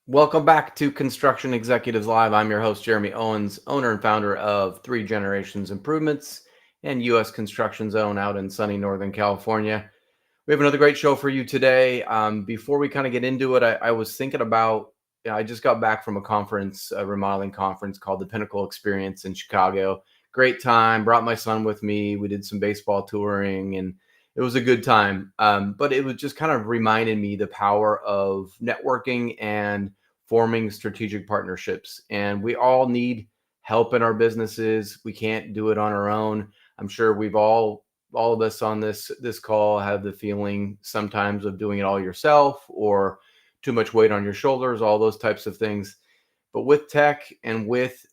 Welcome back to Construction Executives Live. I'm your host, Jeremy Owens, owner and founder of Three Generations Improvements and U.S. Construction Zone out in sunny Northern California. We have another great show for you today. Before we kind of get into it, I was thinking about, I just got back from a conference, a remodeling conference called the Pinnacle Experience in Chicago. Great time, brought my son with me. We did some baseball touring and it was a good time. But it was just kind of reminded me the power of networking and forming strategic partnerships. And we all need help in our businesses. We can't do it on our own. I'm sure we've all of us on this call have the feeling sometimes of doing it all yourself or too much weight on your shoulders, all those types of things. But with tech and with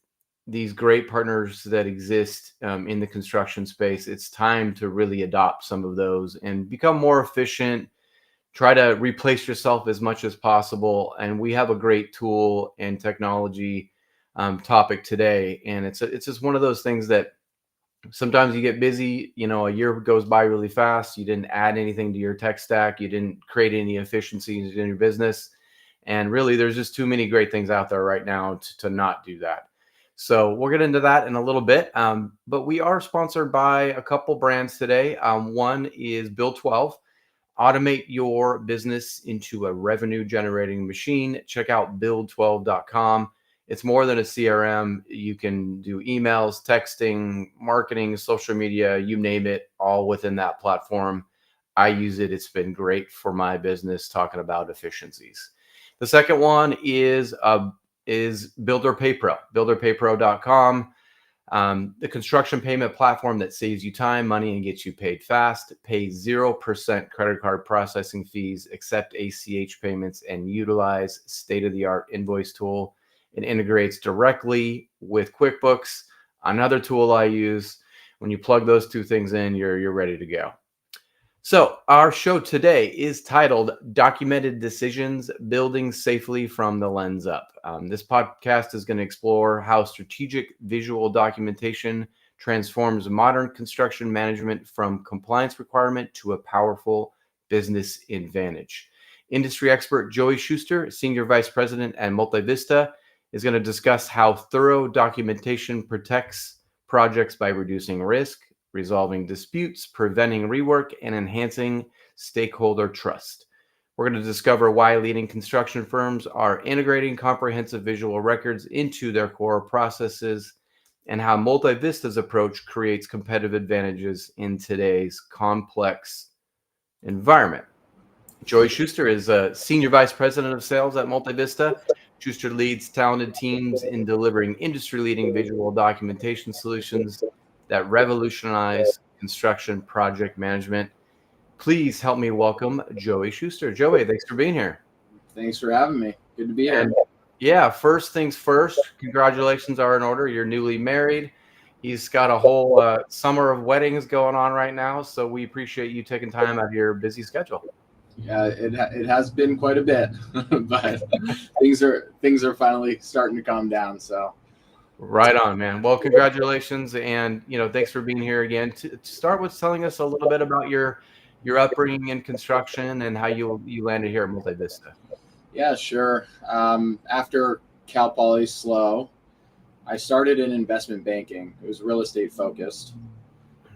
these great partners that exist in the construction space, it's time to really adopt some of those and become more efficient. Try to replace yourself as much as possible. And we have a great tool and technology topic today. And it's just one of those things that sometimes you get busy, a year goes by really fast. You didn't add anything to your tech stack. You didn't create any efficiencies in your business. And really, there's just too many great things out there right now to not do that. So we'll get into that in a little bit. But we are sponsored by a couple brands today. One is Build 12. Automate your business into a revenue generating machine. Check out build12.com. It's more than a CRM. You can do emails, texting, marketing, social media, you name it, all within that platform. I use it. It's been great for my business, talking about efficiencies. The second one is Builder Pay Pro, builderpaypro.com. The construction payment platform that saves you time, money, and gets you paid fast. Pay 0% credit card processing fees, accept ACH payments, and utilize state-of-the-art invoice tool. It integrates directly with QuickBooks, another tool I use. When you plug those two things in, you're ready to go. So our show today is titled Documented Decisions, Building Safely from the Lens Up. This podcast is going to explore how strategic visual documentation transforms modern construction management from compliance requirement to a powerful business advantage. Industry expert Joey Shuster, Senior Vice President at Multivista, is going to discuss how thorough documentation protects projects by reducing risk, resolving disputes, preventing rework, and enhancing stakeholder trust. We're going to discover why leading construction firms are integrating comprehensive visual records into their core processes and how Multivista's approach creates competitive advantages in today's complex environment. Joey Shuster is a Senior Vice President of Sales at Multivista. Schuster leads talented teams in delivering industry-leading visual documentation solutions that revolutionize construction project management. Please help me welcome Joey Shuster. Joey, thanks for being here. Thanks for having me. Good to be here. And yeah, first things first, congratulations are in order. You're newly married. He's got a whole summer of weddings going on right now, so we appreciate you taking time out of your busy schedule. Yeah, it has been quite a bit, but things are finally starting to calm down. So, right on, man. Well, congratulations, and thanks for being here again. To start with, telling us a little bit about your upbringing in construction and how you landed here at Multivista. Yeah, sure. After Cal Poly SLO, I started in investment banking. It was real estate focused.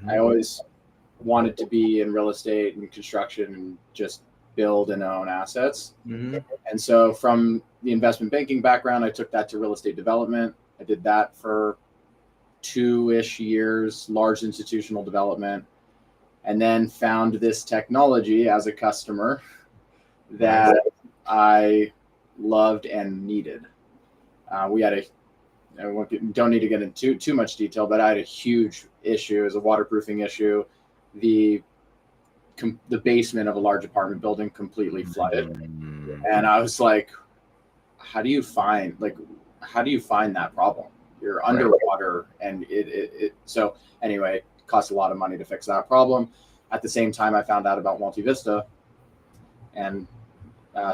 I always wanted to be in real estate and construction and just build and own assets. Mm-hmm. And so from the investment banking background, I took that to real estate development. I did that for 2-ish years, large institutional development, and then found this technology as a customer that I loved and needed. We had don't need to get into too much detail, but I had a huge issue. It was a waterproofing issue. The basement of a large apartment building completely flooded. And I was like, how do you find that problem? You're underwater. And so anyway, it cost a lot of money to fix that problem. At the same time, I found out about Multivista and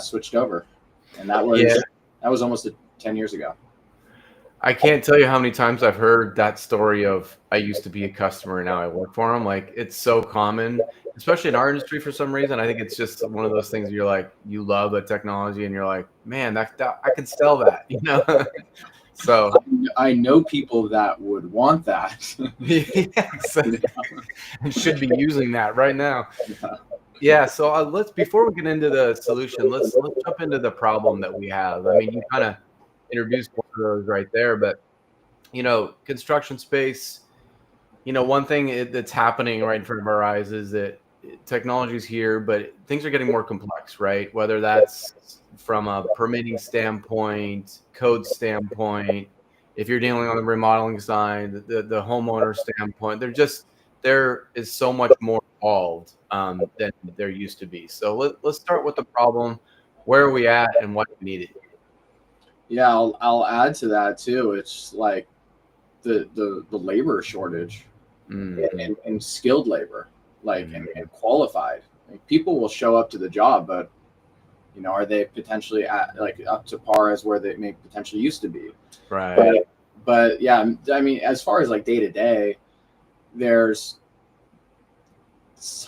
switched over. And that was almost 10 years ago. I can't tell you how many times I've heard that story of I used to be a customer and now I work for them. Like it's so common, especially in our industry for some reason. I think it's just one of those things you're like, you love a technology and you're like, man, that I could sell that, you know? So I know people that would want that. yeah, exactly. And should be using that right now. Yeah. So let's before we get into the solution, let's jump into the problem that we have. I mean, you kind of introduced one of those right there, but construction space. One thing that's happening right in front of our eyes is that technology is here, but things are getting more complex, right? Whether that's from a permitting standpoint, code standpoint, if you're dealing on the remodeling side, the homeowner standpoint, there is so much more involved than there used to be. So let's start with the problem. Where are we at, and what do we need? Yeah, I'll add to that too. It's like the labor shortage Mm-hmm. and skilled labor, like Mm-hmm. and qualified. Like, people will show up to the job, but are they potentially like up to par as where they may potentially used to be? Right. But yeah, I mean, as far as like day to day, there's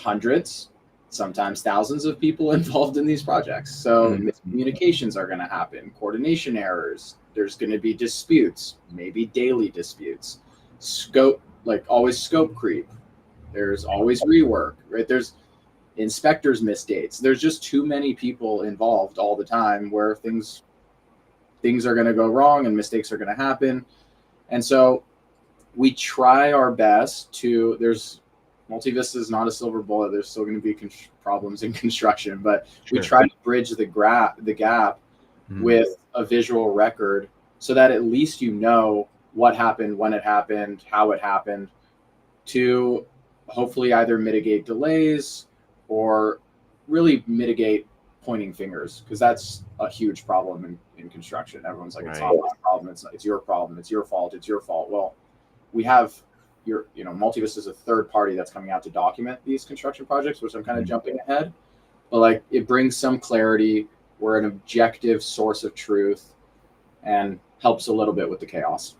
hundreds, sometimes thousands of people involved in these projects. So Mm-hmm. miscommunications are going to happen, coordination errors. There's going to be disputes, maybe daily disputes. Scope, like always, scope creep. There's always rework, right? There's inspectors miss dates. There's just too many people involved all the time where things are going to go wrong and mistakes are going to happen. And so we try our best to. There's Multivista is not a silver bullet. There's still going to be problems in construction, but we Sure. try to bridge the gap Mm-hmm. with a visual record so that at least what happened, when it happened, how it happened, to hopefully either mitigate delays or really mitigate pointing fingers, because that's a huge problem in construction. Everyone's like, it's Right. not my problem, it's your problem, it's your fault. Well, we have Multivista is a third party that's coming out to document these construction projects, which I'm kind of jumping ahead, but like it brings some clarity. We're an objective source of truth and helps a little bit with the chaos.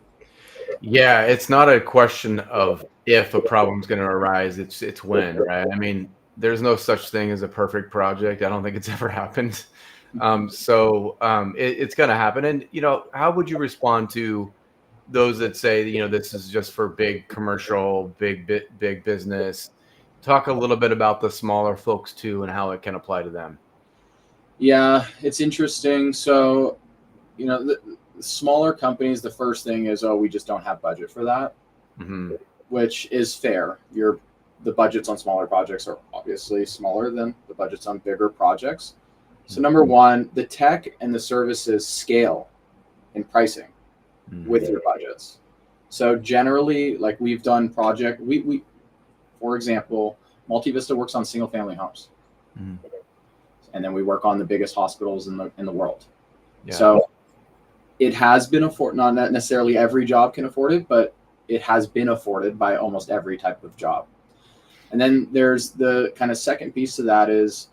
Yeah, it's not a question of if a problem's going to arise, it's when, right? I mean, there's no such thing as a perfect project. I don't think it's ever happened. It's going to happen. And how would you respond to those that say, this is just for big commercial, big business? Talk a little bit about the smaller folks too and how it can apply to them. Yeah, it's interesting. So, the smaller companies, the first thing is, oh, we just don't have budget for that, Mm-hmm. which is fair. The budgets on smaller projects are obviously smaller than the budgets on bigger projects. So number one, the tech and the services scale in pricing with your budgets. So generally, like we've done we for example, Multivista works on single family homes. Mm-hmm. And then we work on the biggest hospitals in the world. Yeah. So it has been not necessarily every job can afford it, but it has been afforded by almost every type of job. And then there's the kind of second piece to that is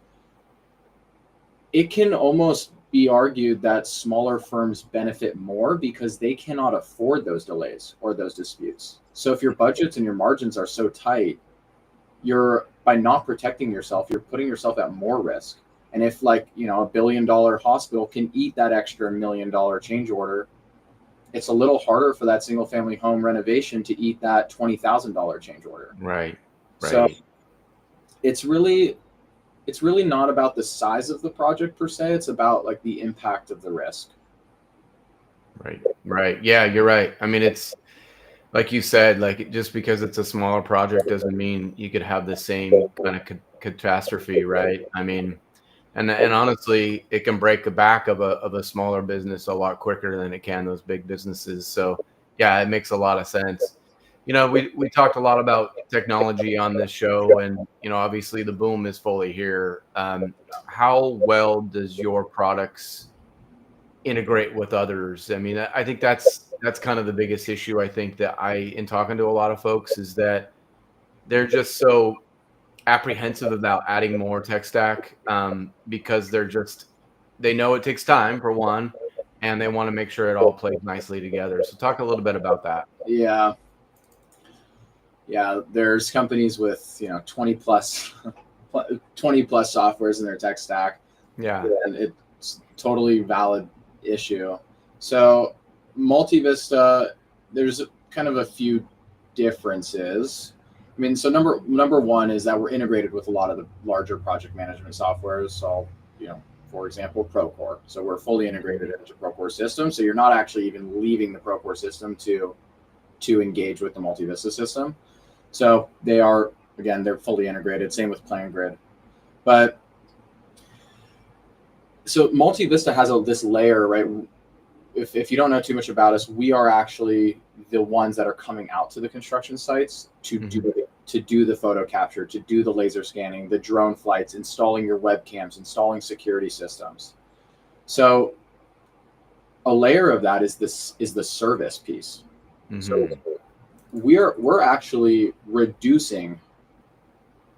it can almost be argued that smaller firms benefit more because they cannot afford those delays or those disputes. So if your budgets and your margins are so tight, by not protecting yourself, you're putting yourself at more risk. And if a $1 billion hospital can eat that extra $1 million change order, it's a little harder for that single family home renovation to eat that $20,000 change order. Right. So it's really not about the size of the project per se. It's about like the impact of the risk. Right. Yeah, you're right. I mean, it's like you said, like just because it's a smaller project doesn't mean you could have the same kind of catastrophe, right? I mean, and honestly, it can break the back of a smaller business a lot quicker than it can those big businesses. So yeah, it makes a lot of sense. We talked a lot about technology on this show, and obviously the boom is fully here. How well does your products integrate with others? I mean, I think that's kind of the biggest issue. I think that in talking to a lot of folks, is that they're just so apprehensive about adding more tech stack because they know it takes time for one, and they want to make sure it all plays nicely together. So talk a little bit about that. Yeah. Yeah. There's companies with, 20 plus softwares in their tech stack. Yeah. And it's totally valid issue. So Multivista, there's kind of a few differences. I mean, so number one is that we're integrated with a lot of the larger project management softwares. So, for example, Procore. So we're fully integrated into Procore system. So you're not actually even leaving the Procore system to engage with the Multivista system. So they're fully integrated. Same with PlanGrid. But so Multivista has this layer, right? If you don't know too much about us, we are actually the ones that are coming out to the construction sites to do the photo capture, to do the laser scanning, the drone flights, installing your webcams, installing security systems. So a layer of that is the service piece. Mm-hmm. So we're actually reducing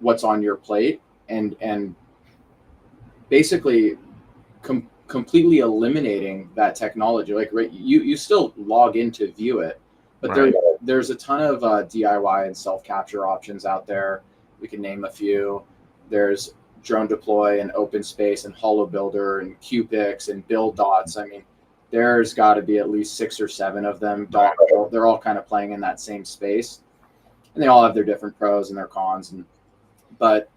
what's on your plate and basically completely eliminating that technology. Like, right, you still log in to view it, but right. There's a ton of DIY and self-capture options out there. We can name a few. There's Drone Deploy and OpenSpace and Holo Builder and QPix and Build Dots. I mean, there's got to be at least 6 or 7 of them. They're all kind of playing in that same space, and they all have their different pros and their cons. But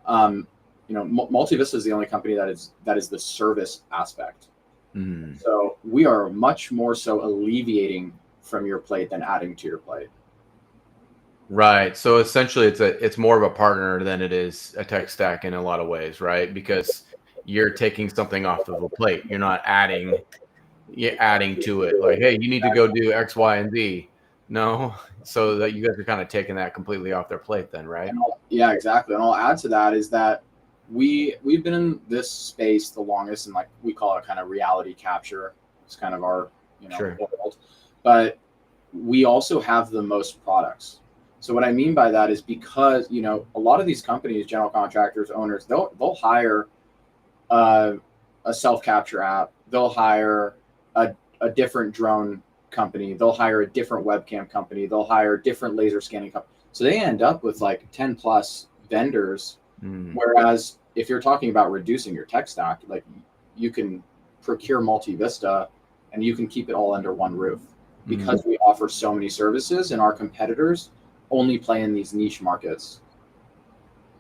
Multivista is the only company that is the service aspect. Mm. So we are much more so alleviating from your plate than adding to your plate. Right. So essentially it's more of a partner than it is a tech stack in a lot of ways, right? Because you're taking something off of a plate. You're not adding to it. Like, hey, you need to go do X, Y, and Z. No. So that you guys are kind of taking that completely off their plate then, right? Yeah, exactly. And I'll add to that is that we've been in this space the longest, and like we call it kind of reality capture. It's kind of our sure. world. But we also have the most products. So what I mean by that is because a lot of these companies, general contractors, owners, they'll hire a self-capture app. They'll hire a different drone company. They'll hire a different webcam company. They'll hire different laser scanning company. So they end up with like 10 plus vendors. Mm. Whereas if you're talking about reducing your tech stack, like you can procure Multivista and you can keep it all under one roof because we offer so many services and our competitors only play in these niche markets.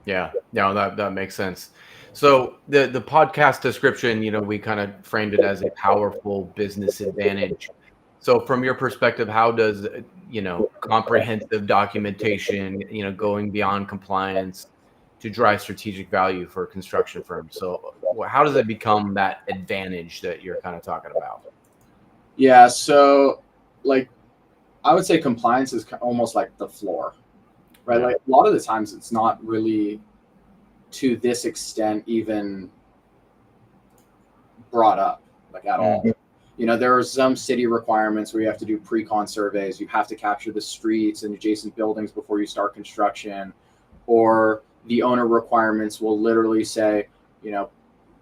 Yeah, that makes sense. So the podcast description, we kind of framed it as a powerful business advantage. So from your perspective, how does, comprehensive documentation, going beyond compliance to drive strategic value for construction firms? So how does it become that advantage that you're kind of talking about? Yeah. So like, I would say compliance is almost like the floor, right? Yeah. Like a lot of the times it's not really to this extent even brought up like at all. There are some city requirements where you have to do pre-con surveys. You have to capture the streets and adjacent buildings before you start construction, or the owner requirements will literally say,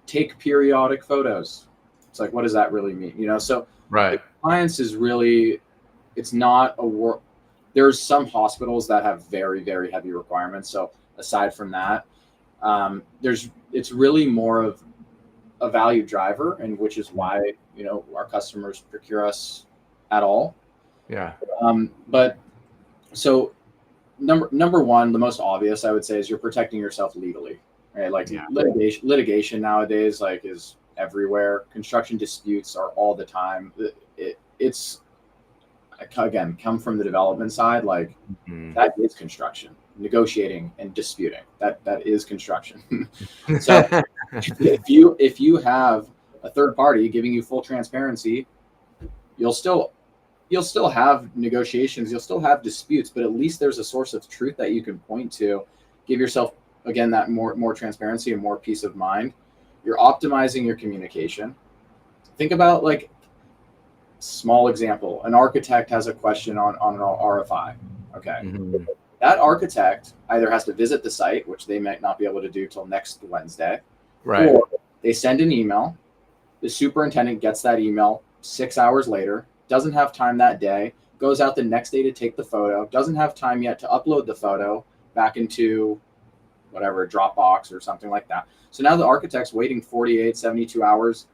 take periodic photos. It's like, what does that really mean? So right. Compliance is really, it's not a work. There's some hospitals that have very, very heavy requirements. So aside from that, it's really more of a value driver, and which is why, our customers procure us at all. Yeah. But so number one, the most obvious I would say is you're protecting yourself legally, right? Like litigation nowadays, like is everywhere. Construction disputes are all the time. It's again, come from the development side, like that is construction, negotiating and disputing. That is construction. So if you have a third party giving you full transparency, you'll still have negotiations, you'll still have disputes, but at least there's a source of truth that you can point to. Give yourself again that more transparency and more peace of mind. You're optimizing your communication. Think about like small example. An architect has a question on an RFI. Okay. Mm-hmm. That architect either has to visit the site, which they might not be able to do till next Wednesday, right? Or they send an email The superintendent gets that email 6 hours later, doesn't have time that day, goes out the next day to take the photo, doesn't have time yet to upload the photo back into whatever, Dropbox or something like that. So now the architect's waiting 48, 72 hours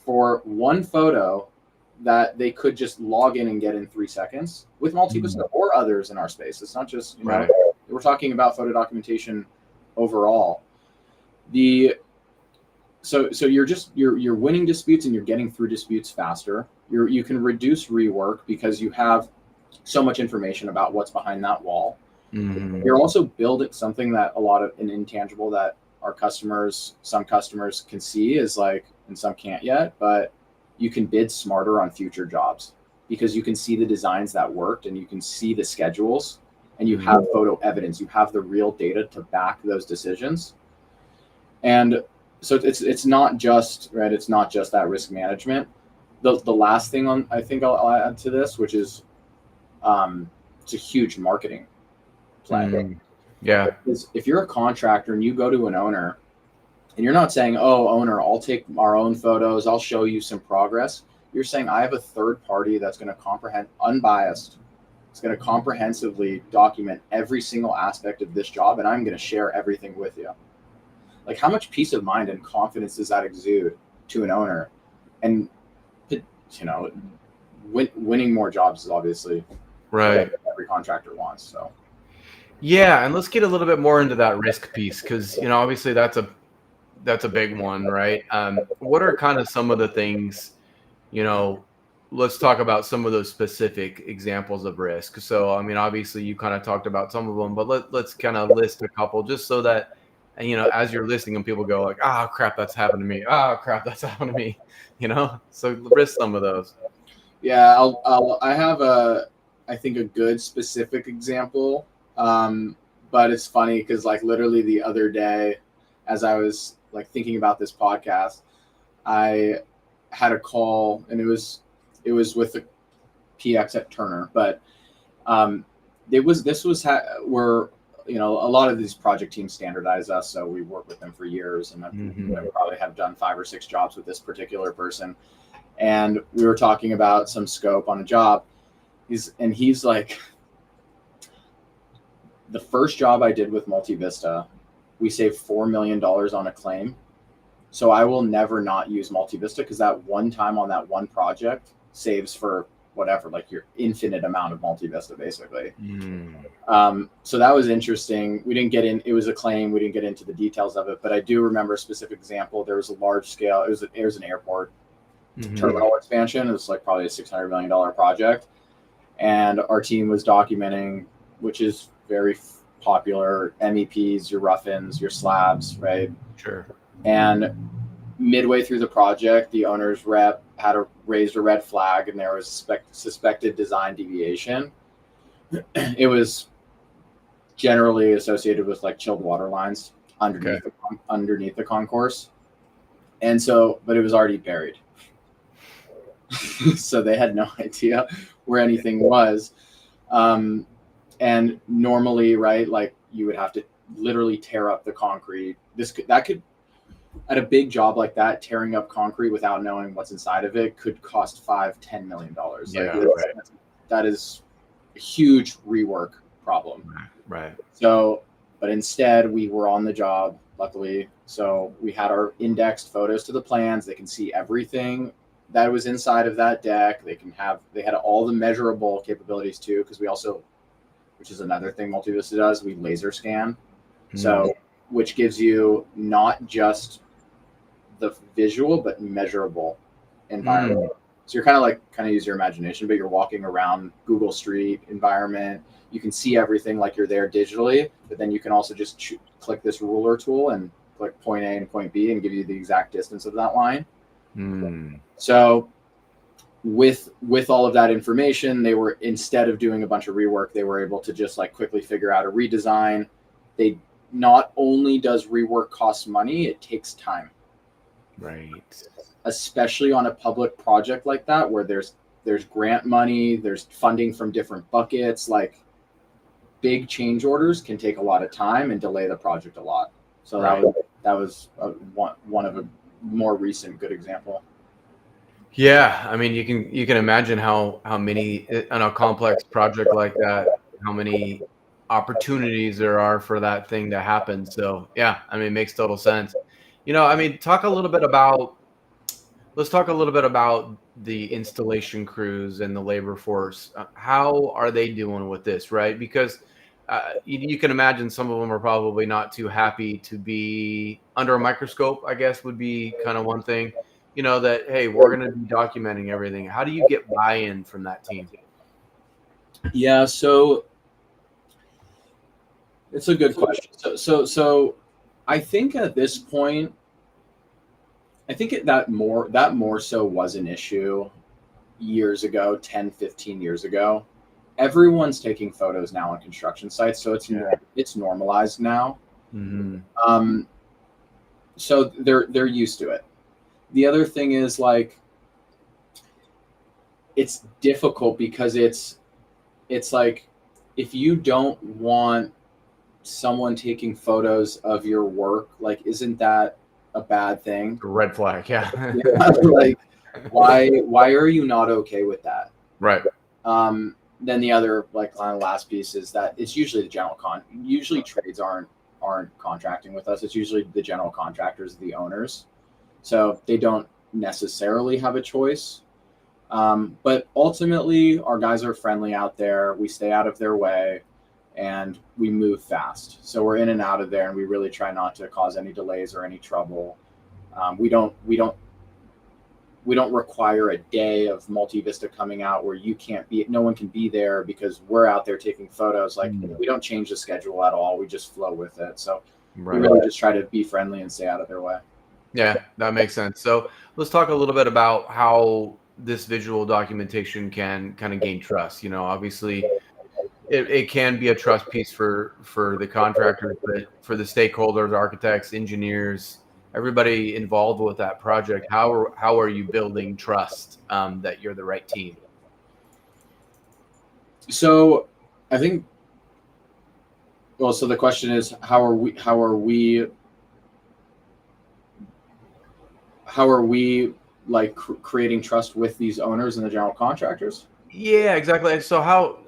for one photo that they could just log in and get in 3 seconds with Multivista or others in our space. It's not just, Right. we're talking about photo documentation overall. So you're winning disputes and you're getting through disputes faster. You can reduce rework because you have so much information about what's behind that wall. You're also building something that an intangible that some customers can see is like, and some can't yet, but you can bid smarter on future jobs because you can see the designs that worked and you can see the schedules and you have photo evidence. You have the real data to back those decisions. And so it's not just, right, it's not just that risk management. The last thing I think I'll add to this, which is it's a huge marketing play. Yeah. Because if you're a contractor and you go to an owner and you're not saying, oh, owner, I'll take our own photos, I'll show you some progress. You're saying, I have a third party that's going to unbiased. It's going to comprehensively document every single aspect of this job, and I'm going to share everything with you. Like, how much peace of mind and confidence does that exude to an owner? And, winning more jobs is obviously right. what every contractor wants. So. Yeah, and let's get a little bit more into that risk piece because obviously that's a big one, right? What are kind of some of the things, let's talk about some of those specific examples of risk. So, I mean, obviously you kind of talked about some of them, but let's kind of list a couple just so that, as you're listing them, people go like, oh, crap, that's happened to me. Oh, crap, that's happened to me, So list some of those. Yeah, I have I think a good specific example. But it's funny because like literally the other day, as I was like thinking about this podcast, I had a call and it was with the PX at Turner, but where a lot of these project teams standardize us, so we work with them for years, and I probably have done 5 or 6 jobs with this particular person, and we were talking about some scope on a job. He's like, the first job I did with Multivista, we saved $4 million on a claim. So I will never not use Multivista because that one time on that one project saves for whatever, like your infinite amount of Multivista, basically. So that was interesting. We didn't get in, it was a claim. We didn't get into the details of it, but I do remember a specific example. There was a large scale, it was an airport terminal expansion. It was like probably a $600 million project. And our team was documenting, which is very popular, MEPs, your rough-ins, your slabs, right? Sure. And midway through the project, the owner's rep raised a red flag, and there was suspected design deviation. It was generally associated with like chilled water lines underneath the concourse, and so, but it was already buried, so they had no idea where anything was. And normally, right, like you would have to literally tear up the concrete. That could at a big job like that, tearing up concrete without knowing what's inside of it could cost $5-10 million. Yeah, that is a huge rework problem. Right. So, but instead we were on the job, luckily. So we had our indexed photos to the plans. They can see everything that was inside of that deck. They had all the measurable capabilities too, because we also, which is another thing Multivista does, we laser scan. So, which gives you not just the visual, but measurable environment. So you're kind of use your imagination, but you're walking around Google Street environment. You can see everything like you're there digitally, but then you can also just click this ruler tool and click point A and point B and give you the exact distance of that line. So with all of that information, they were, instead of doing a bunch of rework, they were able to just like quickly figure out a redesign. They not only does rework cost money, it takes time. Right. Especially on a public project like that, where there's grant money, there's funding from different buckets. Like big change orders can take a lot of time and delay the project a lot. So that was one of a more recent good example. Yeah, I mean, you can imagine how many on a complex project like that, how many opportunities there are for that thing to happen. So yeah, I mean, it makes total sense. I mean, talk a little bit about let's talk a little bit about the installation crews and the labor force. How are they doing with this, right? Because you can imagine some of them are probably not too happy to be under a microscope, I guess would be kind of one thing. That, hey, we're going to be documenting everything. How do you get buy-in from that team? Yeah, so it's a good question. So I think at this point, I think that more so was an issue years ago, 10, 15 years ago. Everyone's taking photos now on construction sites, so it's normalized now. Hmm. Um, so they're used to it. The other thing is, like, it's difficult because it's like, if you don't want someone taking photos of your work, like, isn't that a bad thing? Red flag, yeah. Yeah, like, why are you not okay with that? Right. Then the other, like, kind of last piece is that it's usually usually trades aren't contracting with us. It's usually the general contractors, the owners, so they don't necessarily have a choice. But ultimately, our guys are friendly out there. We stay out of their way, and we move fast. So we're in and out of there, and we really try not to cause any delays or any trouble. We don't require a day of Multivista coming out where no one can be there because we're out there taking photos. Like, we don't change the schedule at all. We just flow with it. So we really just try to be friendly and stay out of their way. Yeah, that makes sense. So let's talk a little bit about how this visual documentation can kind of gain trust. Obviously it can be a trust piece for the contractors, but for the stakeholders, architects, engineers, everybody involved with that project, how are you building trust that you're the right team? So I think, well, so the question is, how are we like creating trust with these owners and the general contractors? Yeah, exactly. How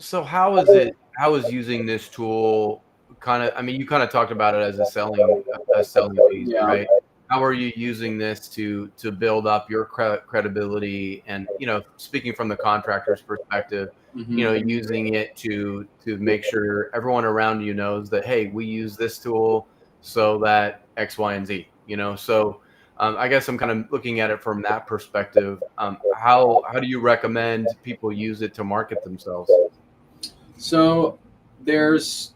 is using this tool kind of, I mean, you kind of talked about it as a selling piece, Yeah. right? How are you using this to build up your credibility and, speaking from the contractor's perspective, Mm-hmm. using it to make sure everyone around you knows that, hey, we use this tool so that X, Y, and Z, so I guess I'm kind of looking at it from that perspective. How do you recommend people use it to market themselves? So there's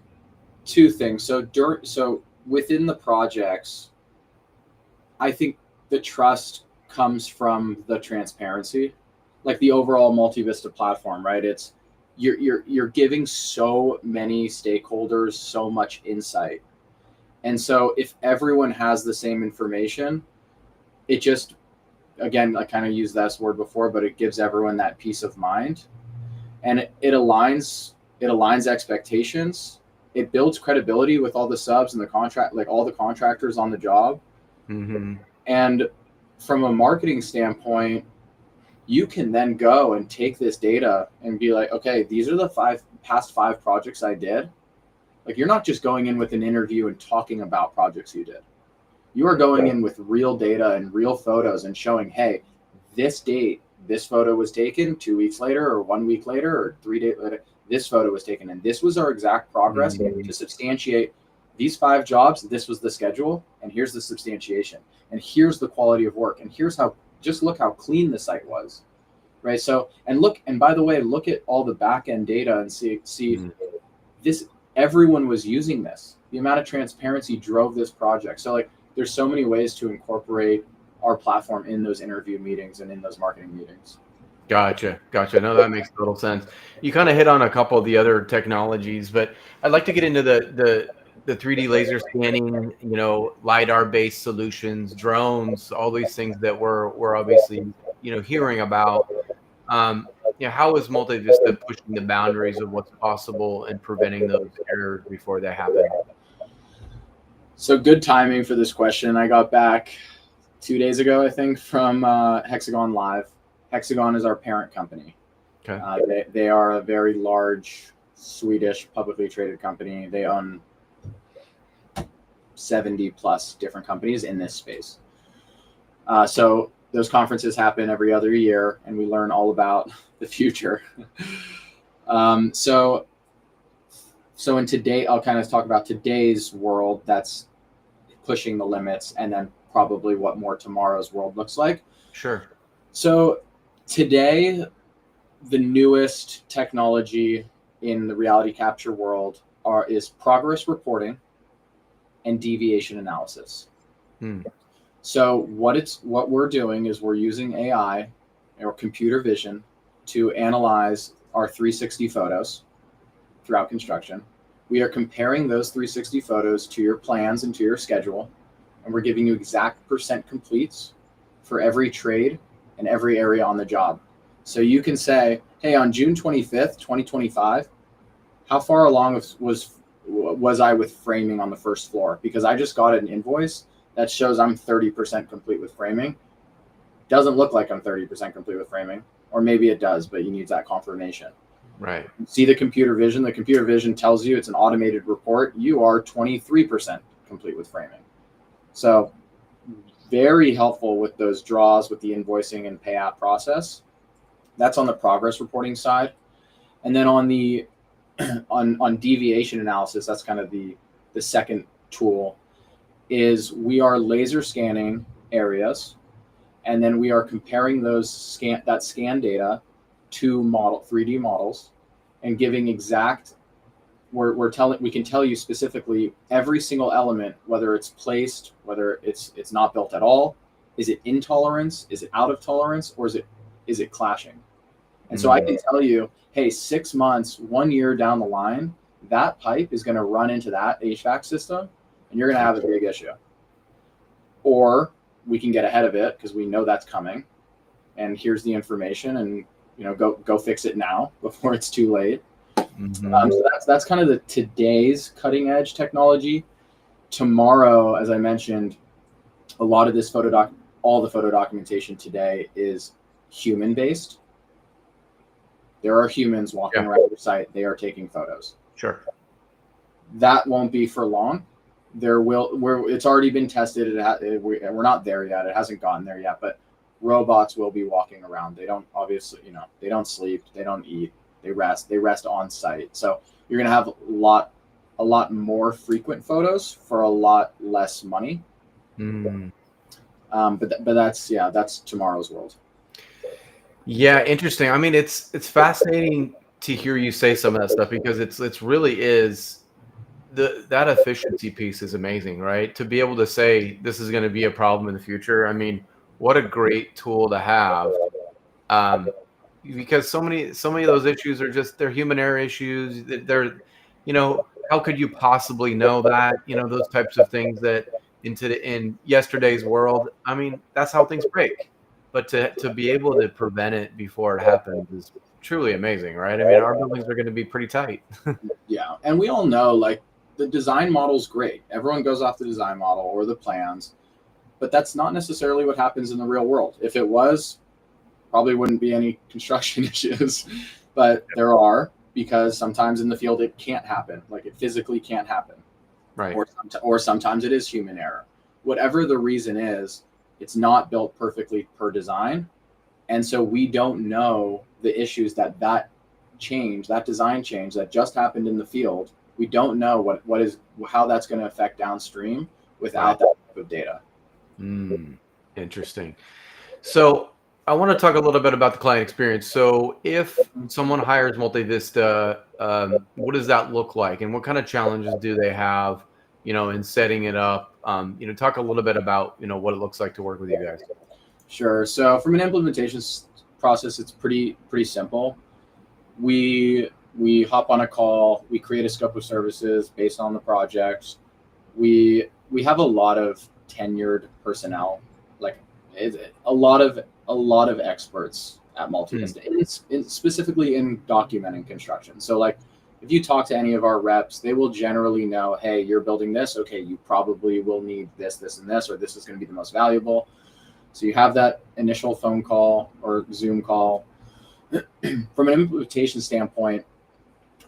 two things. So within the projects, I think the trust comes from the transparency, like the overall Multivista platform, right? It's you're giving so many stakeholders so much insight, and so if everyone has the same information, it just, again, I kind of used that word before, but it gives everyone that peace of mind, and it aligns expectations. It builds credibility with all the subs and the contract, like all the contractors on the job. Mm-hmm. And from a marketing standpoint, you can then go and take this data and be like, okay, these are the past five projects I did. Like, you're not just going in with an interview and talking about projects you did. You are going in with real data and real photos and showing, hey, this date, this photo was taken 2 weeks later or 1 week later or 3 days later. This photo was taken, and this was our exact progress to substantiate these five jobs. This was the schedule, and here's the substantiation, and here's the quality of work, and here's how. Just look how clean the site was, right? So, and by the way, look at all the back end data and see this. Everyone was using this. The amount of transparency drove this project. So, like, there's so many ways to incorporate our platform in those interview meetings and in those marketing meetings. Gotcha. No, that makes total sense. You kind of hit on a couple of the other technologies, but I'd like to get into the 3D laser scanning, LiDAR-based solutions, drones, all these things that we're obviously, hearing about. How is Multivista pushing the boundaries of what's possible and preventing those errors before they happen? So, good timing for this question. I got back 2 days ago, I think, from Hexagon Live. Hexagon is our parent company. Okay. They are a very large Swedish publicly traded company. They own 70 plus different companies in this space. So those conferences happen every other year, and we learn all about the future. So in today, I'll kind of talk about today's world that's pushing the limits, and then probably what more tomorrow's world looks like. Sure. So today, the newest technology in the reality capture world is progress reporting and deviation analysis. So what we're doing is we're using AI or computer vision to analyze our 360 photos throughout construction. We are comparing those 360 photos to your plans and to your schedule, and we're giving you exact percent completes for every trade and every area on the job. So you can say, hey, on June 25th, 2025, how far along was I with framing on the first floor? Because I just got an invoice that shows I'm 30% complete with framing. Doesn't look like I'm 30% complete with framing, or maybe it does, but you need that confirmation. Right. See the computer vision. The computer vision tells you, it's an automated report, you are 23% complete with framing. So very helpful with those draws, with the invoicing and payout process. That's on the progress reporting side. And then on the on deviation analysis, that's kind of the second tool, is we are laser scanning areas, and then we are comparing those scan data to 3D models, and giving exact, we can tell you specifically every single element, whether it's placed, whether it's not built at all, is it in tolerance, is it out of tolerance, or is it clashing? And so I can tell you, hey, 6 months, 1 year down the line, that pipe is going to run into that HVAC system, and you're going to have a big issue. Or we can get ahead of it because we know that's coming, and here's the information, and go fix it now before it's too late. So that's kind of the today's cutting edge technology. Tomorrow, as I mentioned, a lot of this all the photo documentation today is human based. There are humans walking around your site. They are taking photos. Sure. That won't be for long. It's already been tested. We're not there yet. It hasn't gotten there yet, but robots will be walking around. They don't, obviously, they don't sleep. They don't eat. They rest on site. So you're going to have a lot more frequent photos for a lot less money. But that's tomorrow's world. Yeah, interesting. I mean, it's fascinating to hear you say some of that stuff, because it's really is that efficiency piece is amazing, right? To be able to say this is going to be a problem in the future. I mean, what a great tool to have, because so many of those issues are they're human error issues. They're, how could you possibly know that? Those types of things that in yesterday's world. I mean, that's how things break. But to be able to prevent it before it happens is truly amazing, right? I mean, our buildings are going to be pretty tight. Yeah, and we all know, like, the design model's great. Everyone goes off the design model or the plans, but that's not necessarily what happens in the real world. If it was, probably wouldn't be any construction issues, but there are, because sometimes in the field it can't happen. Like, it physically can't happen. Right. Or sometimes it is human error. Whatever the reason is, it's not built perfectly per design. And so we don't know the issues that design change that just happened in the field. We don't know how that's going to affect downstream without that type of data. Interesting. So I want to talk a little bit about the client experience. So if someone hires Multivista, what does that look like, and what kind of challenges do they have, in setting it up? Talk a little bit about, what it looks like to work with you guys. Sure. So from an implementation process, it's pretty simple. We hop on a call. We create a scope of services based on the project. We have a lot of tenured personnel, like a lot of experts at Multivista, and it's specifically in documenting construction. So, like, if you talk to any of our reps, they will generally know, hey, you're building this. Okay, you probably will need this, and this, or this is going to be the most valuable. So you have that initial phone call or Zoom call. From an implementation standpoint,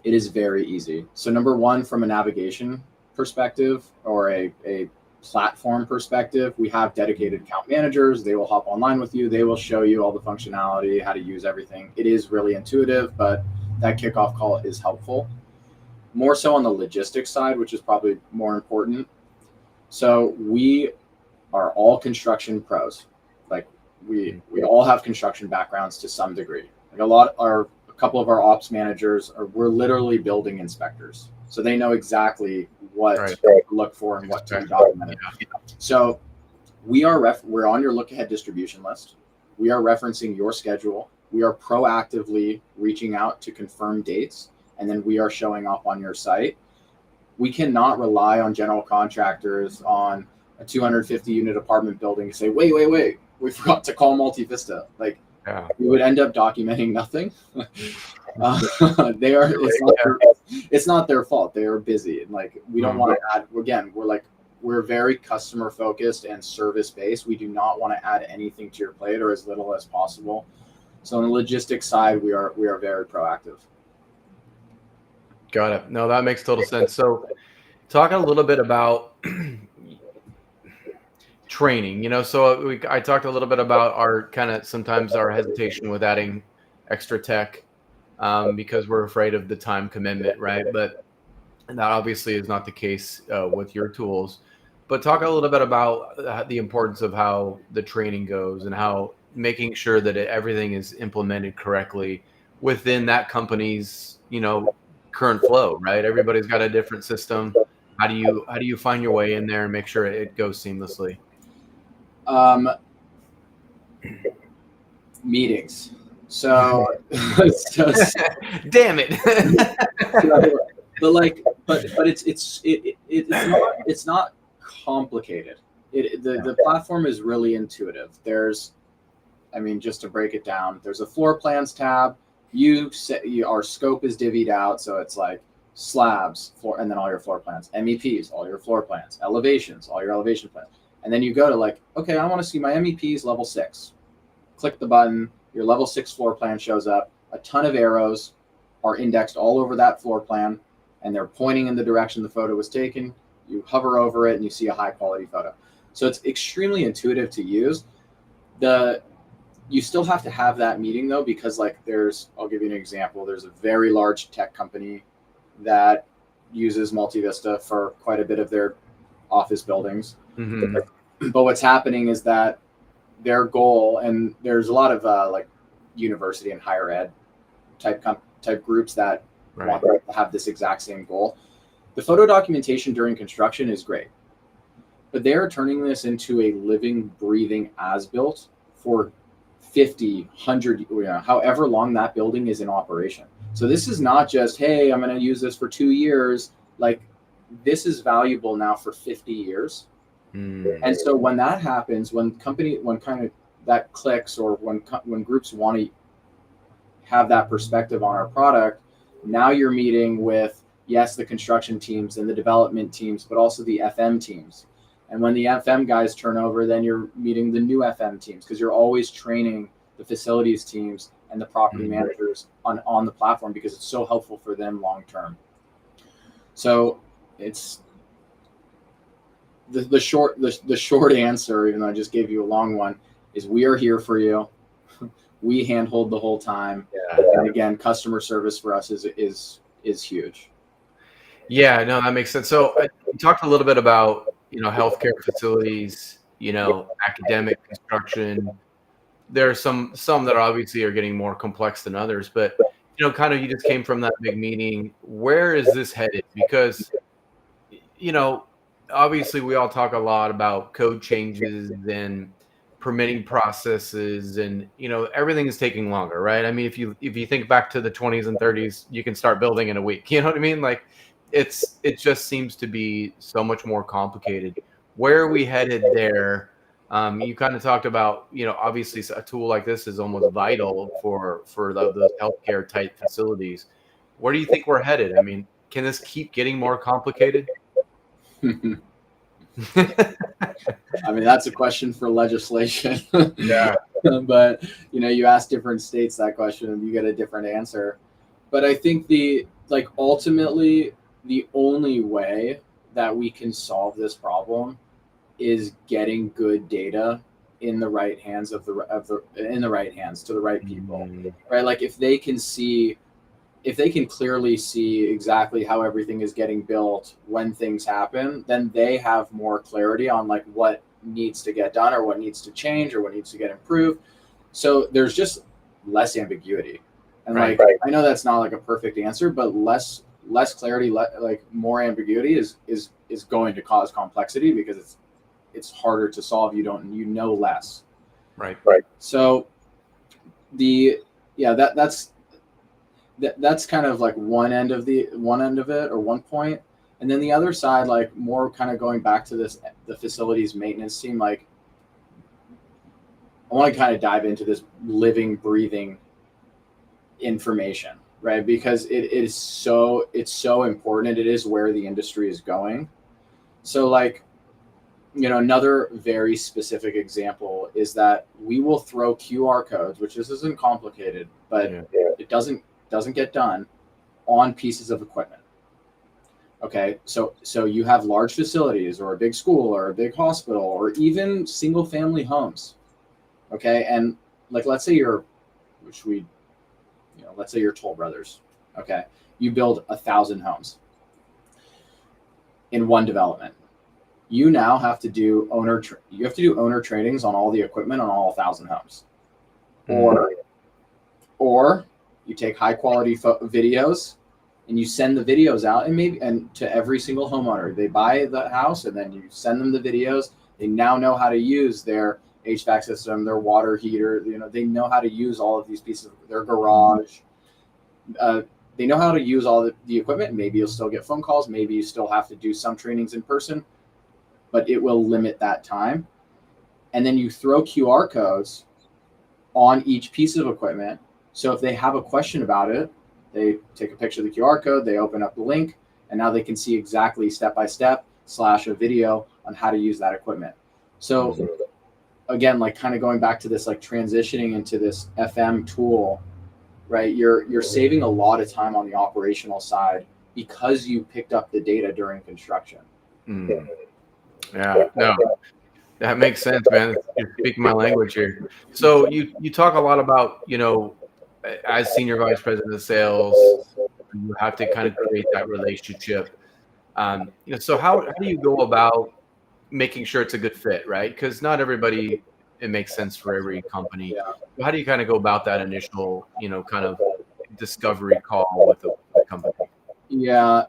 it is very easy. So number one, from a navigation perspective or a platform perspective, we have dedicated account managers. They will hop online with you. They will show you all the functionality, how to use everything. It is really intuitive, but that kickoff call is helpful. More so on the logistics side, which is probably more important. So we are all construction pros. Like we all have construction backgrounds to some degree. Like a couple of our ops managers we're literally building inspectors. So they know exactly what to look for and what to be documented. So we're on your look ahead distribution list. We are referencing your schedule. We are proactively reaching out to confirm dates, and then we are showing up on your site. We cannot rely on general contractors on a 250 unit apartment building to say, wait, we forgot to call Multivista. Like, we would end up documenting nothing. It's not their fault. They are busy. And like, we don't want to add, again, we're very customer focused and service based. We do not want to add anything to your plate or as little as possible. So on the logistics side, we are very proactive. Got it. No, that makes total sense. So talk a little bit about training, so I talked a little bit about sometimes our hesitation with adding extra tech because we're afraid of the time commitment, right? But that obviously is not the case with your tools. But talk a little bit about the importance of how the training goes and how making sure that everything is implemented correctly within that company's, current flow, right? Everybody's got a different system. How do you find your way in there and make sure it goes seamlessly? Meetings. So damn it. but it's not complicated. The platform is really intuitive. Just to break it down, there's a floor plans tab. Our scope is divvied out, so it's like slabs, floor, and then all your floor plans, MEPs, all your floor plans, elevations, all your elevation plans. And then you go to okay, I want to see my MEPs level 6. Click the button, your level 6 floor plan shows up. A ton of arrows are indexed all over that floor plan, and they're pointing in the direction the photo was taken. You hover over it and you see a high quality photo. So it's extremely intuitive to use. You still have to have that meeting though, because I'll give you an example. There's a very large tech company that uses Multivista for quite a bit of their office buildings. Mm-hmm. But what's happening is that their goal, and there's a lot of university and higher ed type groups that want to have this exact same goal. The photo documentation during construction is great, but they're turning this into a living, breathing as-built for 50, 100, however long that building is in operation. So this is not just, hey, I'm going to use this for 2 years. This is valuable now for 50 years. And so when that happens, when kind of that clicks, or when groups want to have that perspective on our product, now you're meeting with, yes, the construction teams and the development teams, but also the FM teams. And when the FM guys turn over, then you're meeting the new FM teams, because you're always training the facilities teams and the property managers on the platform, because it's so helpful for them long term. So it's the short answer, even though I just gave you a long one, is we are here for you. We handhold the whole time. Yeah. And again, customer service for us is huge. Yeah, no, that makes sense. So we talked a little bit about, healthcare facilities, academic construction. There are some that obviously are getting more complex than others, but you just came from that big meeting. Where is this headed? Because, obviously we all talk a lot about code changes and permitting processes, and everything is taking longer, right? I mean, if you think back to the 20s and 30s, you can start building in a week. You know what I mean? It just seems to be so much more complicated. Where are we headed there? You kind of talked about, obviously a tool like this is almost vital for those healthcare type facilities. Where do you think we're headed? I mean, can this keep getting more complicated? I mean, that's a question for legislation. Yeah. But you ask different states that question and you get a different answer. But I think ultimately the only way that we can solve this problem is getting good data in the right hands to the right people, right? Like if they can clearly see exactly how everything is getting built when things happen, then they have more clarity on like what needs to get done or what needs to change or what needs to get improved. So there's just less ambiguity. And Right. I know that's not like a perfect answer, but less clarity, like more ambiguity is going to cause complexity because it's harder to solve. You know less. Right. So that's kind of like one end of it or one point. And then the other side, like more kind of going back to the facilities maintenance team, like I want to kind of dive into this living, breathing information, right? Because it's so important. It is where the industry is going. So like, another very specific example is that we will throw QR codes, which this isn't complicated, but it doesn't get done on pieces of equipment. Okay, so you have large facilities or a big school or a big hospital or even single family homes. Okay, and like let's say you're Toll Brothers. Okay, you build 1,000 homes in one development. You now have to do owner trainings on all the equipment on all 1,000 homes, or you take high quality videos and you send the videos out and to every single homeowner. They buy the house and then you send them the videos. They now know how to use their HVAC system, their water heater. They know how to use all of these pieces of their garage. They know how to use all the equipment. Maybe you'll still get phone calls. Maybe you still have to do some trainings in person, but it will limit that time. And then you throw QR codes on each piece of equipment. So if they have a question about it, they take a picture of the QR code, they open up the link, and now they can see exactly step-by-step / a video on how to use that equipment. So again, like kind of going back to this, like transitioning into this FM tool, right? You're saving a lot of time on the operational side because you picked up the data during construction. Yeah, no, that makes sense, man. You're speaking my language here. So you talk a lot about, as senior vice president of sales, you have to kind of create that relationship. So how do you go about making sure it's a good fit, right? Because not everybody, it makes sense for every company. Yeah. So how do you kind of go about that initial, kind of discovery call with a company? Yeah.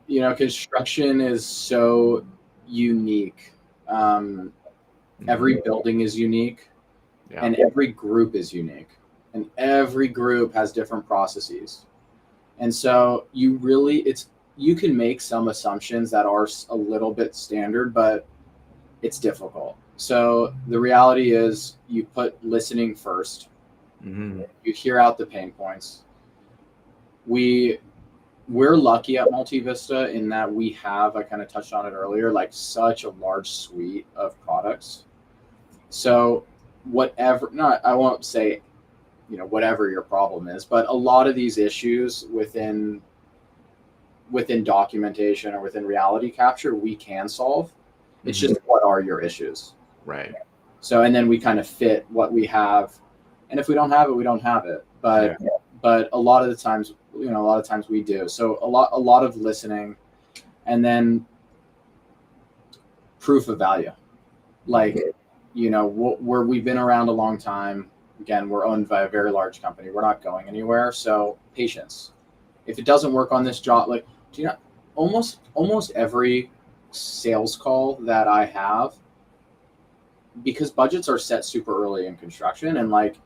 Construction is so unique. Every building is unique, and every group is unique, and every group has different processes. And so you can make some assumptions that are a little bit standard, but it's difficult. So the reality is you put listening first. You hear out the pain points. We're lucky at Multivista in that we have, I kind of touched on it earlier, like such a large suite of products. So I won't say, whatever your problem is, but a lot of these issues within documentation or within reality capture, we can solve. It's just, what are your issues? Right. So, and then we kind of fit what we have. And if we don't have it, we don't have it. But a lot of the times, we do. So a lot of listening, and then proof of value. Like, we've been around a long time. Again, we're owned by a very large company. We're not going anywhere. So patience. If it doesn't work on this job, like, almost every sales call that I have, because budgets are set super early in construction, and like,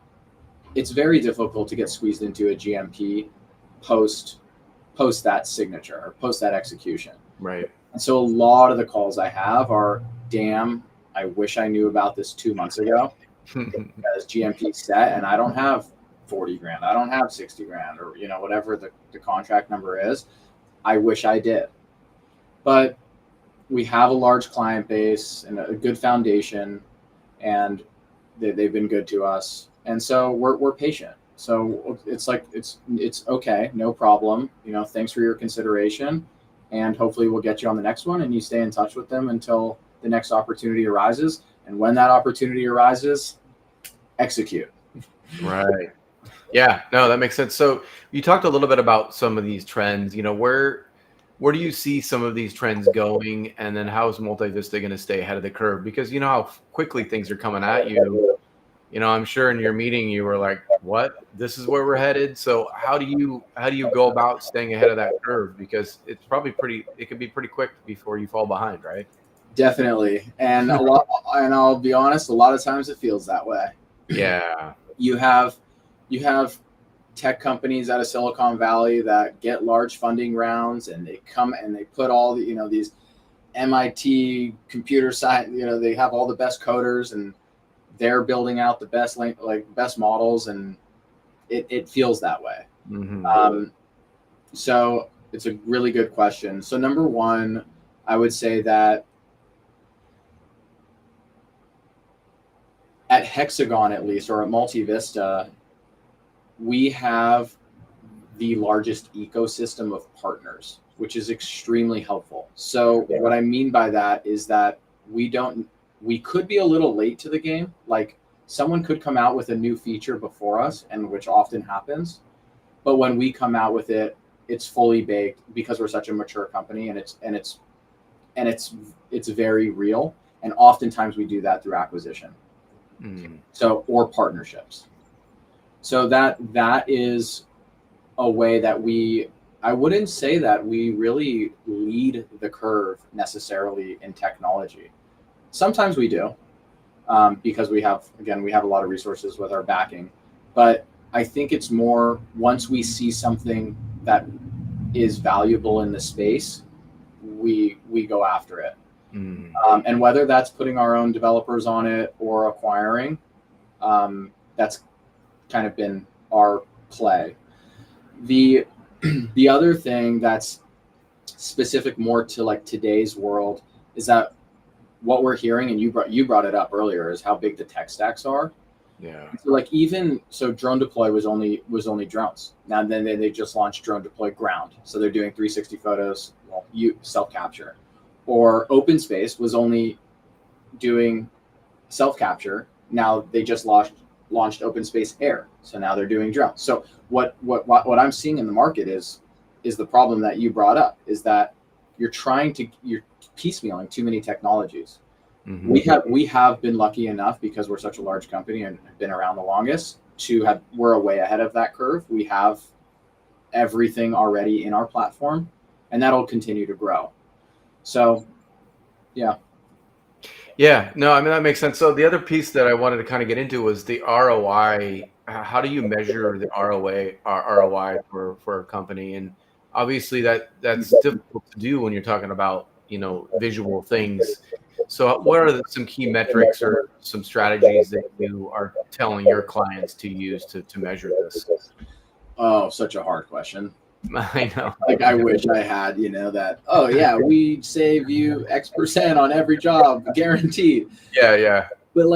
it's very difficult to get squeezed into a GMP post that signature or post that execution. Right. And so a lot of the calls I have are, damn, I wish I knew about this 2 months ago, because GMP set and I don't have 40 grand. I don't have 60 grand or, whatever the contract number is. I wish I did. But, we have a large client base and a good foundation, and they've been good to us. And so we're patient. So it's like, it's okay. No problem. Thanks for your consideration. And hopefully we'll get you on the next one, and you stay in touch with them until the next opportunity arises. And when that opportunity arises, execute. Right. Yeah, no, that makes sense. So you talked a little bit about some of these trends. Where do you see some of these trends going, and then how is Multivista going to stay ahead of the curve? Because you know how quickly things are coming at you. I'm sure in your meeting you were like, "What? This is where we're headed." So how do you go about staying ahead of that curve? Because it's probably it could be pretty quick before you fall behind, right? Definitely. And and I'll be honest, a lot of times it feels that way. Yeah. You have tech companies out of Silicon Valley that get large funding rounds, and they come and they put all the, these MIT computer science, they have all the best coders, and they're building out the best best models, and it feels that way. Mm-hmm. So it's a really good question. So number one, I would say that at Hexagon, at least, or at Multivista, we have the largest ecosystem of partners, which is extremely helpful. So what I mean by that is that we could be a little late to the game. Like, someone could come out with a new feature before us, and which often happens. But when we come out with it, it's fully baked because we're such a mature company, and it's very real. And oftentimes we do that through acquisition. So, or partnerships. So that is a way that I wouldn't say that we really lead the curve necessarily in technology. Sometimes we do, because we have a lot of resources with our backing. But I think it's more, once we see something that is valuable in the space, we go after it. And whether that's putting our own developers on it or acquiring, that's kind of been our play. The other thing that's specific more to like today's world is that what we're hearing, and you brought it up earlier, is how big the tech stacks are. Yeah. So drone deploy was only drones. Now then they just launched drone deploy ground. So they're doing 360 photos, self capture. Or OpenSpace was only doing self capture. Now they just launched OpenSpace Air. So now they're doing drones. So what I'm seeing in the market is the problem that you brought up, is that you're piecemealing too many technologies. Mm-hmm. We have been lucky enough, because we're such a large company and have been around the longest, we're way ahead of that curve. We have everything already in our platform, and that'll continue to grow. So, yeah. Yeah, no, I mean, that makes sense. So the other piece that I wanted to kind of get into was the ROI. How do you measure the ROI for a company? And obviously that's difficult to do when you're talking about, visual things. So what are some key metrics or some strategies that you are telling your clients to use to measure this? Oh, such a hard question. I know. Like, I wish I had, that, oh yeah, we save you X% on every job, guaranteed. Yeah. But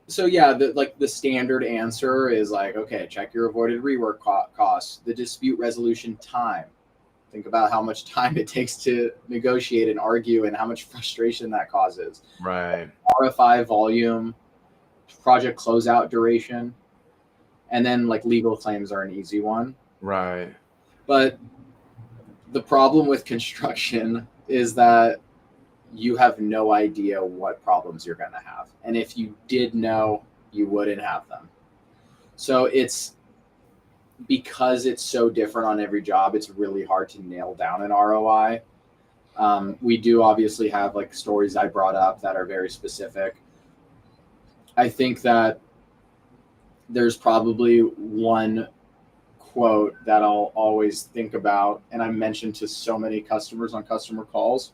the standard answer is like, okay, check your avoided rework costs, the dispute resolution time. Think about how much time it takes to negotiate and argue, and how much frustration that causes. Right. RFI volume, project closeout duration, and then legal claims are an easy one. Right. But the problem with construction is that you have no idea what problems you're going to have. And if you did know, you wouldn't have them. So because it's so different on every job, it's really hard to nail down an ROI. We do obviously have stories I brought up that are very specific. I think that there's probably one quote that I'll always think about, and I mentioned to so many customers on customer calls,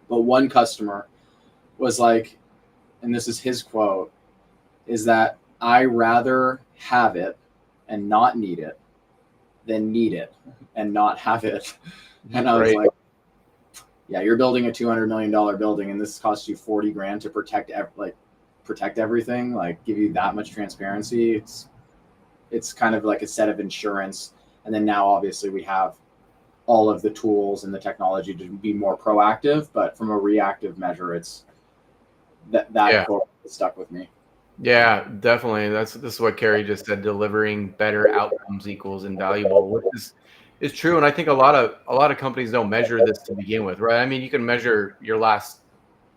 but one customer was like, and this is his quote, is that I rather have it and not need it than need it and not have it. And I was like, yeah, you're building a $200 million building and this costs you 40 grand to protect everything, like give you that much transparency. It's kind of like a set of insurance. And then now obviously we have all of the tools and the technology to be more proactive, but from a reactive measure, it's that Yeah. quote stuck with me. Yeah, definitely. This is what Carrie just said. Delivering better outcomes equals invaluable, which is true. And I think a lot of companies don't measure this to begin with, right? I mean, you can measure your last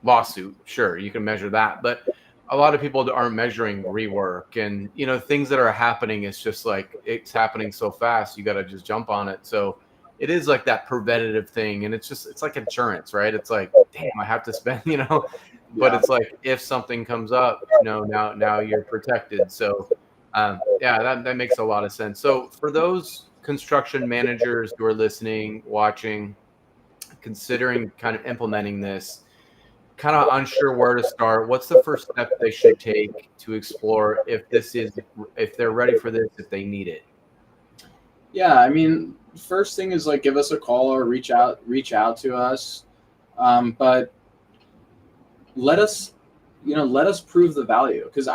lawsuit, sure, you can measure that, but a lot of people aren't measuring rework and things that are happening. It's just like it's happening so fast, you got to just jump on it. So it is like that preventative thing, and it's like insurance, right? It's like, damn, I have to spend, but Yeah. it's like if something comes up, now you're protected. So yeah, that makes a lot of sense. So for those construction managers who are listening, watching, considering kind of implementing this, kind of unsure where to start, what's the first step they should take to explore if they're ready for this, if they need it? Yeah. I mean, first thing is like give us a call or reach out to us. But let us, let us prove the value. Because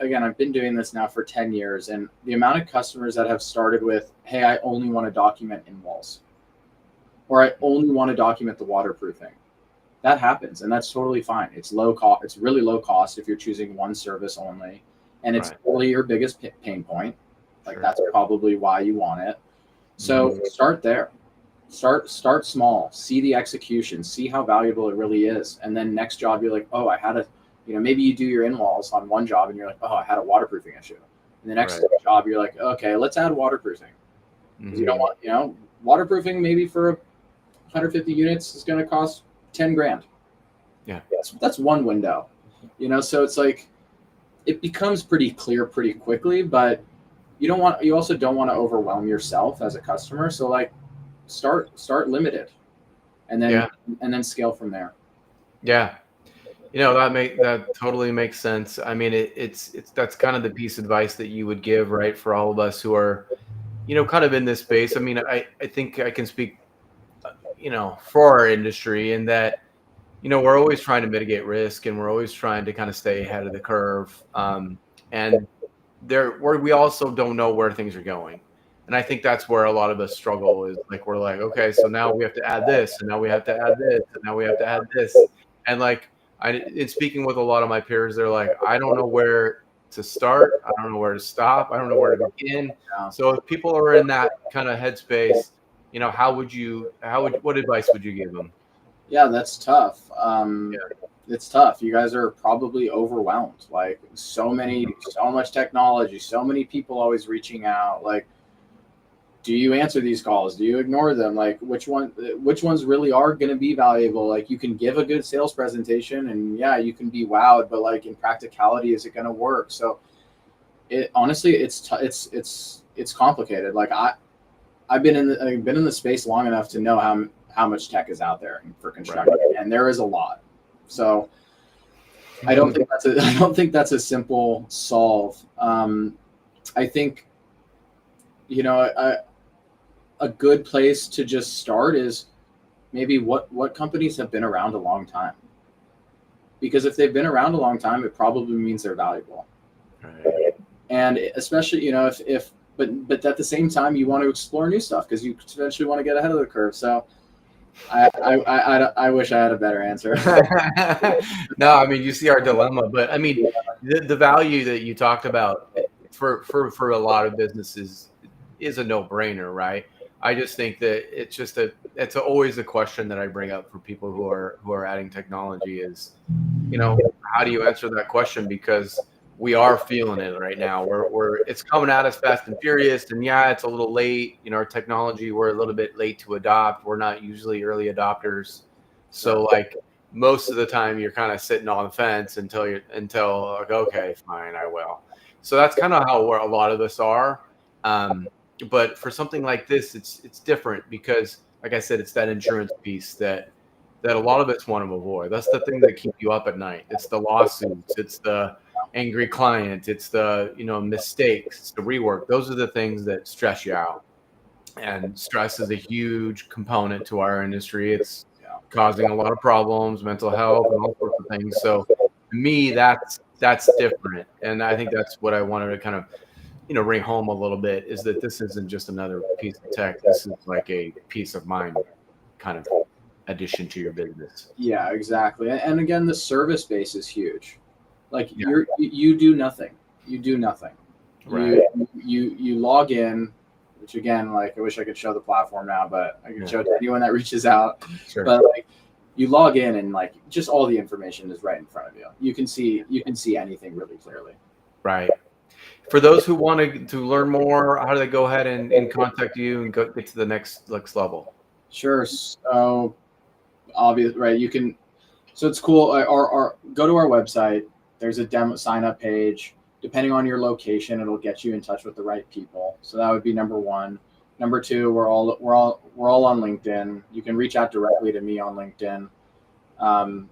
again, I've been doing this now for 10 years, and the amount of customers that have started with, hey, I only want to document in walls, or I only want to document the waterproofing. That happens, and that's totally fine. It's low cost. It's really low cost if you're choosing one service only, and it's Right. totally your biggest pain point. Like Sure. that's probably why you want it. So Mhm. start there. Start small. See the execution. See how valuable it really is, and then next job you're like, oh, I had a, maybe you do your in walls on one job, and you're like, oh, I had a waterproofing issue. And the next Right. job you're like, okay, let's add waterproofing, because you don't Mhm. want, waterproofing maybe for 150 units is going to cost 10 grand. Yeah. That's one window, so it's like it becomes pretty clear pretty quickly, but you also don't want to overwhelm yourself as a customer. So like start limited, and then Yeah. scale from there. Yeah. That totally makes sense. I mean, it's that's kind of the piece of advice that you would give, right, for all of us who are, kind of in this space. I mean, I think I can speak, for our industry in that, we're always trying to mitigate risk, and we're always trying to kind of stay ahead of the curve. And we also don't know where things are going. And I think that's where a lot of us struggle is like, we're like, okay, so now we have to add this, and now we have to add this, and now we have to add this. And like, in speaking with a lot of my peers, they're like, I don't know where to start. I don't know where to stop. I don't know where to begin. Yeah, So if people are in that kind of headspace, what advice would you give them? yeah, that's tough. It's tough. You guys are probably overwhelmed. Like so much technology, so many people always reaching out. Like, do you answer these calls? Do you ignore them? Like, which ones really are going to be valuable? Like, you can give a good sales presentation, and yeah, you can be wowed, but like in practicality, is it going to work? So, it honestly, it's complicated. Like, I've been in the space long enough to know how much tech is out there for Right. construction, and there is a lot. So I don't think that's a I don't think that's a simple solve. I think a good place to just start is maybe what companies have been around a long time, because if they've been around a long time, it probably means they're valuable. Right. And especially if but at the same time you want to explore new stuff because you eventually want to get ahead of the curve. So I wish I had a better answer. No, I mean, you see our dilemma, but I mean, the value that you talked about for a lot of businesses is a no-brainer, right? I just think that it's always a question that I bring up for people who are adding technology is, how do you answer that question? Because we are feeling it right now. It's coming at us fast and furious, and yeah, it's a little late. Our technology, we're a little bit late to adopt. We're not usually early adopters, so like most of the time, you're kind of sitting on the fence until like, okay, fine, I will. So that's kind of how a lot of us are. Um, but for something like this, it's different because, like I said, it's that insurance piece that a lot of us want to avoid. That's the thing that keep you up at night. It's the lawsuits. It's the angry client. It's the mistakes. It's the rework. Those are the things that stress you out. And stress is a huge component to our industry. It's causing a lot of problems, mental health, and all sorts of things. So to me, that's different, and I think that's what I wanted to kind of bring home a little bit, is that this isn't just another piece of tech. This is like a peace of mind kind of addition to your business. Yeah, exactly. And again, the service base is huge. Like Yeah. you do nothing. You do nothing. Right. You log in, which again, like I wish I could show the platform now, but I can Yeah. show it to anyone that reaches out. Sure. But like you log in and like just all the information is right in front of you. You can see anything really clearly. Right. For those who want to learn more, how do they go ahead and contact you and get to the next level? Sure. So obvious, right? You can. So it's cool. Our go to our website. There's a demo sign up page. Depending on your location, it'll get you in touch with the right people. So that would be number one. Number two, we're all on LinkedIn. You can reach out directly to me on LinkedIn. I'm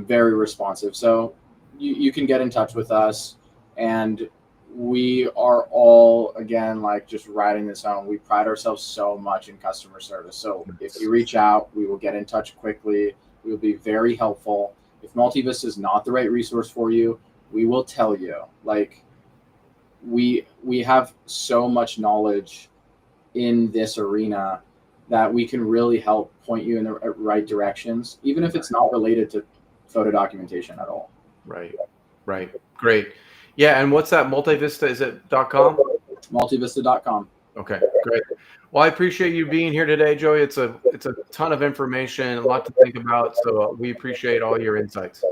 very responsive, so you can get in touch with us, and we are all, again, like just riding this home. We pride ourselves so much in customer service. So if you reach out, we will get in touch quickly. We will be very helpful. If Multivista is not the right resource for you, we will tell you. Like we have so much knowledge in this arena that we can really help point you in the right directions, even if it's not related to photo documentation at all. Right. Great. Yeah. And what's that? Multivista, is it .com? Multivista.com. Okay, great. Well, I appreciate you being here today, Joey. It's a ton of information, a lot to think about. So we appreciate all your insights.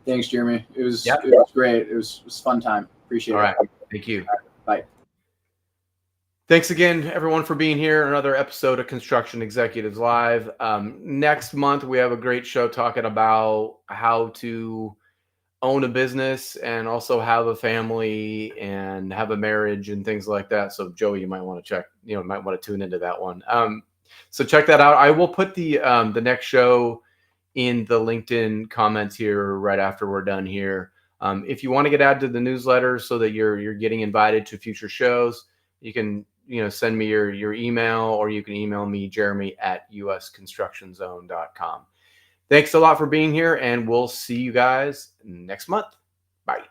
Thanks, Jeremy. It was Yep. It was great. It was a fun time. Appreciate it. All right. Thank you. Bye. Thanks again, everyone, for being here. Another episode of Construction Executives Live. Next month, we have a great show talking about how to own a business and also have a family and have a marriage and things like that. So Joey, you might want to might want to tune into that one. So check that out. I will put the next show in the LinkedIn comments here right after we're done here. If you want to get added to the newsletter so that you're getting invited to future shows, you can send me your email, or you can email me, jeremy@usconstructionzone.com. Thanks a lot for being here, and we'll see you guys next month. Bye.